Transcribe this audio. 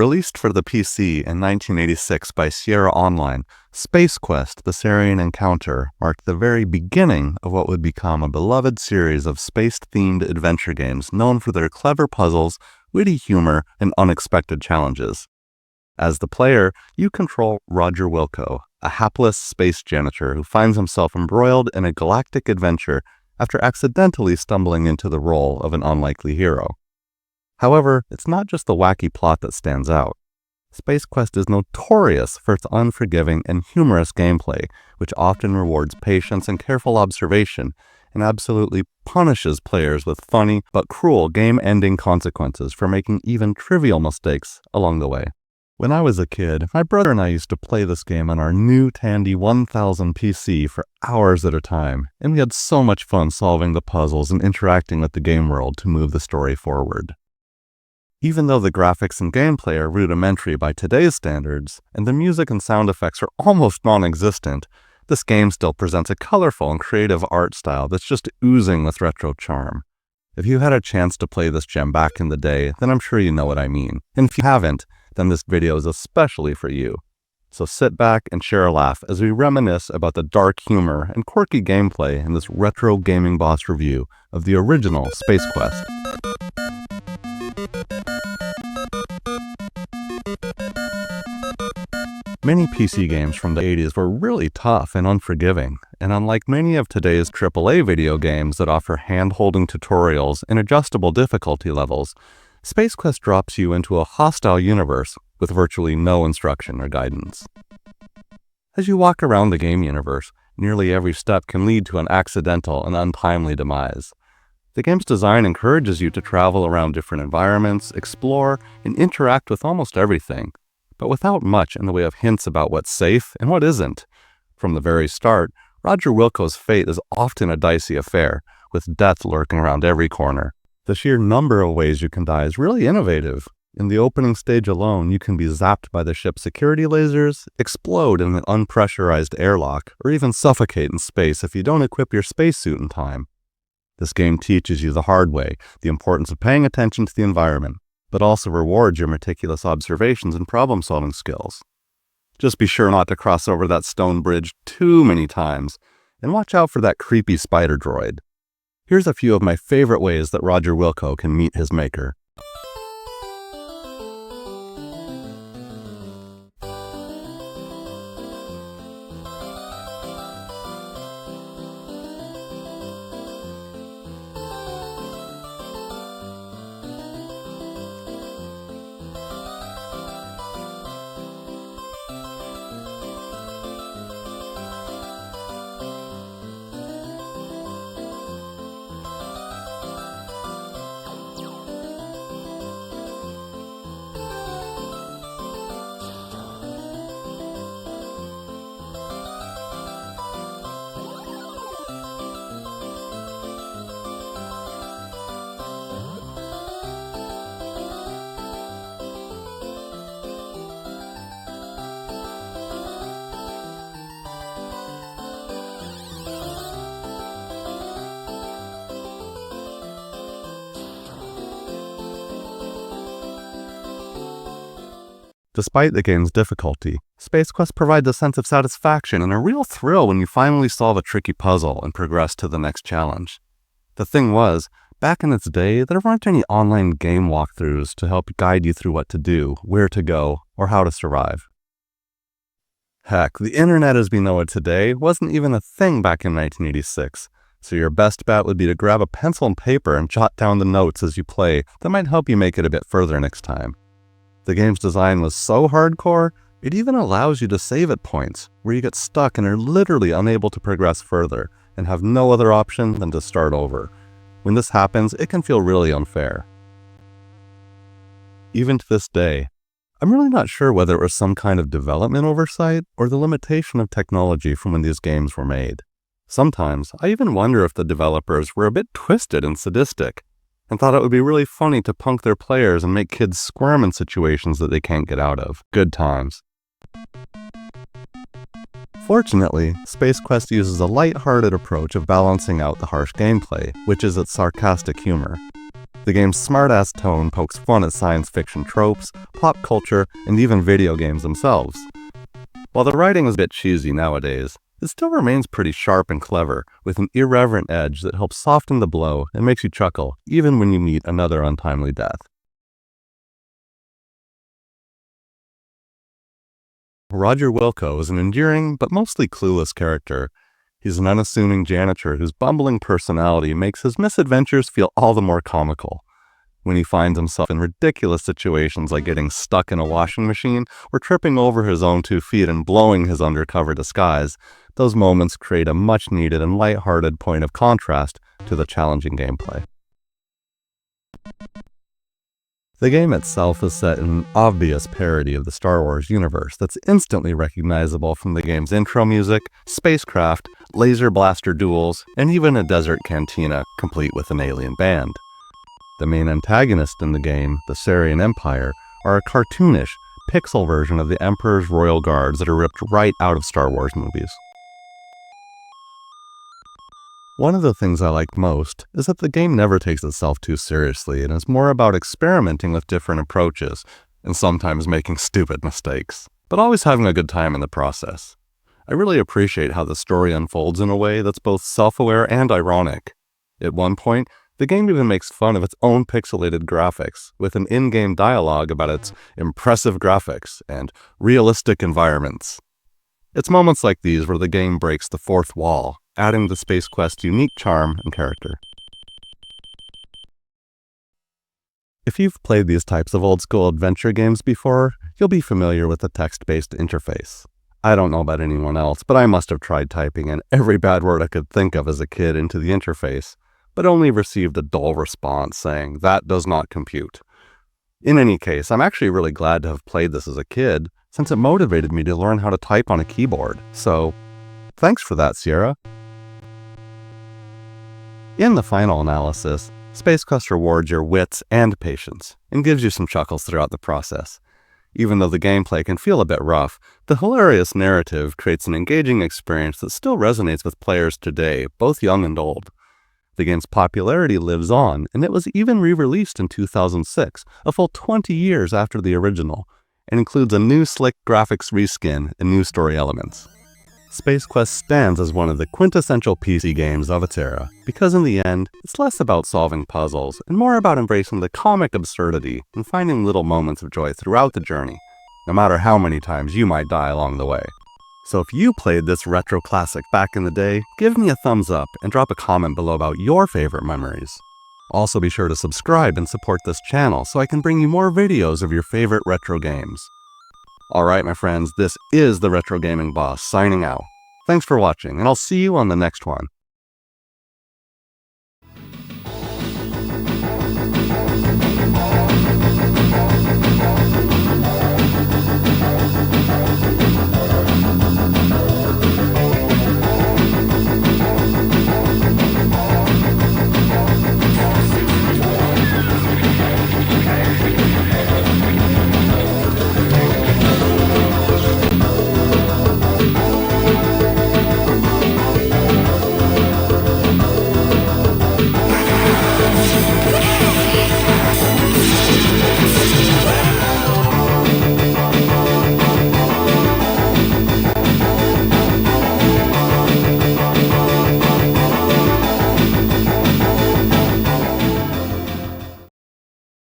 Released for the PC in 1986 by Sierra Online, Space Quest: The Sarien Encounter marked the very beginning of what would become a beloved series of space-themed adventure games known for their clever puzzles, witty humor, and unexpected challenges. As the player, you control Roger Wilco, a hapless space janitor who finds himself embroiled in a galactic adventure after accidentally stumbling into the role of an unlikely hero. However, it's not just the wacky plot that stands out. Space Quest is notorious for its unforgiving and humorous gameplay, which often rewards patience and careful observation, and absolutely punishes players with funny but cruel game-ending consequences for making even trivial mistakes along the way. When I was a kid, my brother and I used to play this game on our new Tandy 1000 PC for hours at a time, and we had so much fun solving the puzzles and interacting with the game world to move the story forward. Even though the graphics and gameplay are rudimentary by today's standards, and the music and sound effects are almost non-existent, this game still presents a colorful and creative art style that's just oozing with retro charm. If you had a chance to play this gem back in the day, then I'm sure you know what I mean. And if you haven't, then this video is especially for you. So sit back and share a laugh as we reminisce about the dark humor and quirky gameplay in this retro gaming boss review of the original Space Quest. Many PC games from the 80s were really tough and unforgiving, and unlike many of today's AAA video games that offer hand-holding tutorials and adjustable difficulty levels, Space Quest drops you into a hostile universe with virtually no instruction or guidance. As you walk around the game universe, nearly every step can lead to an accidental and untimely demise. The game's design encourages you to travel around different environments, explore, and interact with almost everything, but without much in the way of hints about what's safe and what isn't. From the very start, Roger Wilco's fate is often a dicey affair, with death lurking around every corner. The sheer number of ways you can die is really innovative. In the opening stage alone, you can be zapped by the ship's security lasers, explode in an unpressurized airlock, or even suffocate in space if you don't equip your spacesuit in time. This game teaches you the hard way the importance of paying attention to the environment, but also rewards your meticulous observations and problem-solving skills. Just be sure not to cross over that stone bridge too many times, and watch out for that creepy spider droid. Here's a few of my favorite ways that Roger Wilco can meet his maker. Despite the game's difficulty, Space Quest provides a sense of satisfaction and a real thrill when you finally solve a tricky puzzle and progress to the next challenge. The thing was, back in its day, there weren't any online game walkthroughs to help guide you through what to do, where to go, or how to survive. Heck, the internet as we know it today wasn't even a thing back in 1986, so your best bet would be to grab a pencil and paper and jot down the notes as you play that might help you make it a bit further next time. The game's design was so hardcore, it even allows you to save at points where you get stuck and are literally unable to progress further and have no other option than to start over. When this happens, it can feel really unfair. Even to this day, I'm really not sure whether it was some kind of development oversight or the limitation of technology from when these games were made. Sometimes, I even wonder if the developers were a bit twisted and sadistic, and thought it would be really funny to punk their players and make kids squirm in situations that they can't get out of. Good times. Fortunately, Space Quest uses a lighthearted approach of balancing out the harsh gameplay, which is its sarcastic humor. The game's smart-ass tone pokes fun at science fiction tropes, pop culture, and even video games themselves. While the writing is a bit cheesy nowadays, it still remains pretty sharp and clever, with an irreverent edge that helps soften the blow and makes you chuckle, even when you meet another untimely death. Roger Wilco is an endearing but mostly clueless character. He's an unassuming janitor whose bumbling personality makes his misadventures feel all the more comical. When he finds himself in ridiculous situations like getting stuck in a washing machine or tripping over his own 2 feet and blowing his undercover disguise, those moments create a much-needed and lighthearted point of contrast to the challenging gameplay. The game itself is set in an obvious parody of the Star Wars universe that's instantly recognizable from the game's intro music, spacecraft, laser blaster duels, and even a desert cantina complete with an alien band. The main antagonists in the game, the Sarien Empire, are a cartoonish, pixel version of the Emperor's Royal Guards that are ripped right out of Star Wars movies. One of the things I like most is that the game never takes itself too seriously and is more about experimenting with different approaches and sometimes making stupid mistakes, but always having a good time in the process. I really appreciate how the story unfolds in a way that's both self-aware and ironic. At one point, the game even makes fun of its own pixelated graphics, with an in-game dialogue about its impressive graphics and realistic environments. It's moments like these where the game breaks the fourth wall, adding to Space Quest's unique charm and character. If you've played these types of old-school adventure games before, you'll be familiar with the text-based interface. I don't know about anyone else, but I must have tried typing in every bad word I could think of as a kid into the interface, but only received a dull response saying, "That does not compute." In any case, I'm actually really glad to have played this as a kid, since it motivated me to learn how to type on a keyboard. So, thanks for that, Sierra. In the final analysis, Space Quest rewards your wits and patience, and gives you some chuckles throughout the process. Even though the gameplay can feel a bit rough, the hilarious narrative creates an engaging experience that still resonates with players today, both young and old. The game's popularity lives on, and it was even re-released in 2006, a full 20 years after the original, and includes a new slick graphics reskin and new story elements. Space Quest stands as one of the quintessential PC games of its era, because in the end, it's less about solving puzzles and more about embracing the comic absurdity and finding little moments of joy throughout the journey, no matter how many times you might die along the way. So if you played this retro classic back in the day, give me a thumbs up and drop a comment below about your favorite memories. Also be sure to subscribe and support this channel so I can bring you more videos of your favorite retro games. Alright my friends, this is the Retro Gaming Boss signing out. Thanks for watching, and I'll see you on the next one.